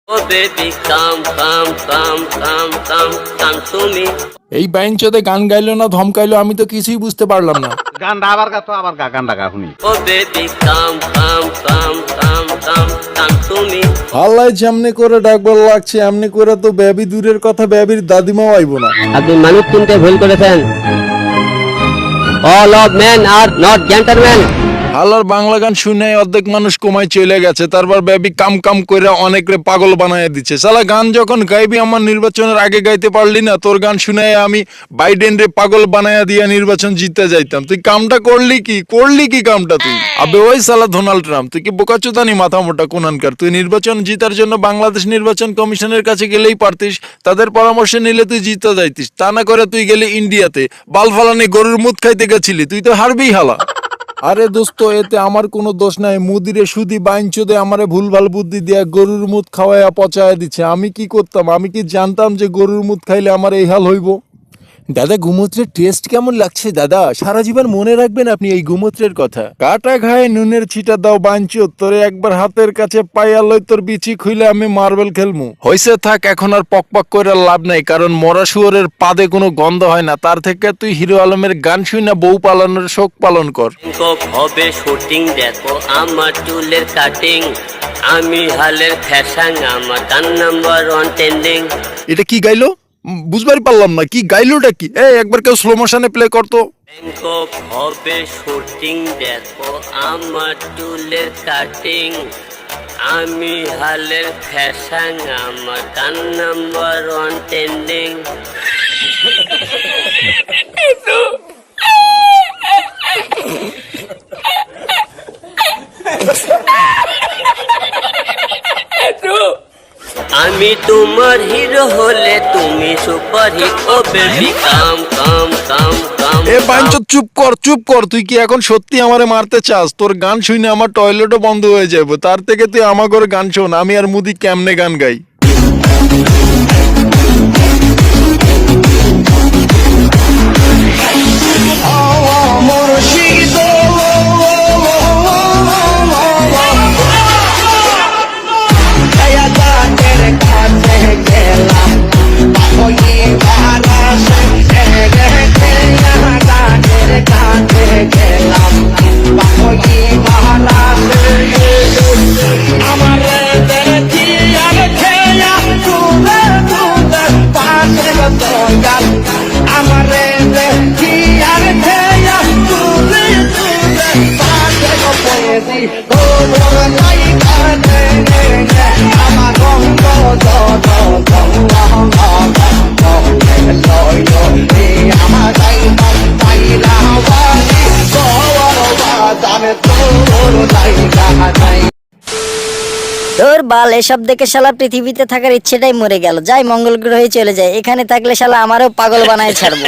Oh baby, come to me. এই বাইঞ্চোদে গান গাইলো না ধমকাইলো আমি তো কিছুই বুঝতে পারলাম না। গানটা আবার গা তো আবার গা গানটা গা শুনি। Oh baby, come to me. আল্লাহ যেমনি করে ডাকবার লাগছে এমনি করে তো বেবি দূরের কথা বেবির দাদিমাও আইব না। আপনি মানুষ চিনতে ভুল করেছেন। All of men are not gentlemen. আল্লাহর বাংলা গান শুনে অর্ধেক মানুষ কমায় চলে গেছে, তারপর বেবি কাম কাম করে অনেকরে পাগল বানায় দিচ্ছে। সালা গান যখন গাইবি আমার নির্বাচনের আগে গাইতে পারলি না, তোর গান শুনে আমি বাইডেন রে পাগল বানায়া দিয়া নির্বাচন জিতে যাইতাম। তুই কামটা করলি কি কামটা তুই? আবে ওই সালা ডোনাল্ড ট্রাম্প, তুই কি বোকাচোদানি মাথা মোটা কোনানকার? তুই নির্বাচন জিতার জন্য বাংলাদেশ নির্বাচন কমিশনের কাছে গেলেই পারতিস, তাদের পরামর্শ নিলে তুই জিতে যাইতিস। তা না করে তুই গেলি ইন্ডিয়াতে বাল ফালানি গরুর মুদ খাইতে গেছিলি, তুই তো হারবি হালা। আরে দোস্ত, এতে আমার কোনো দোষ নাই। মুদিরে সুদি বাইঞ্চোদে আমারে ভুলভাল বুদ্ধি দিয়া গরুর মুদ খাওয়াইয়া পচায়া দিচ্ছে। আমি কি করতাম? আমি কি জানতাম যে গরুর মুদ খাইলে আমার এই হাল হইব? দাদা, গোমূত্রের টেস্ট কেমন লাগছে দাদা? সারা জীবন মনে রাখবেন আপনি এই গোমূত্রের কথা। কাটা ঘায়ে নুনের ছিটা দাও বাঞ্চো, তোরে একবার হাতের কাছে পাইয়া লই তোর বিচি খুইলে আমি মার্বেল খেলমু। হইছে থাক, এখন আর পকপক করে লাভ নাই, কারণ মরা শুয়োরের পাদে কোনো গন্ধ হয় না। তার থেকে তুই হিরো আলমের গান শুনে বউ পালনের শোক পালন কর। হবে শুটিং, দেখো আমার চুলের কাটিং, আমি হালের ফ্যাশন, আমার গান নাম্বার 1 ট্রেন্ডিং। এটা কি গাইলো? বুঝবারই পারলাম না, কি গাইলোটা কি? এই একবার কেউ স্লো মোশনে প্লে করতো। ব্যাংকক হবে শুটিং, দেখো আমার চুলের কাটিং, আমি হালের ফ্যাশন, আমার গান নাম্বার 1 ট্রেন্ডিং। আমি তোমার হিরো হলে তুমি সুপার হিট। ও বেবি কাম। এ বাঞ্চো চুপ কর। তুই কি এখন সত্যি আমারে মারতে চাস? তোর গান শুনে আমার টয়লেটও বন্ধ হয়ে যাবে। তার থেকে তুই আমার ঘরে গান শোন, আমি আর মুদি কেমনে গান গাই। তোর বাল, এসব দেখে শালা পৃথিবীতে থাকার ইচ্ছেটাই মরে গেল। যাই মঙ্গল গ্রহে চলে যায়, এখানে থাকলে শালা আমারও পাগল বানায় ছাড়বো।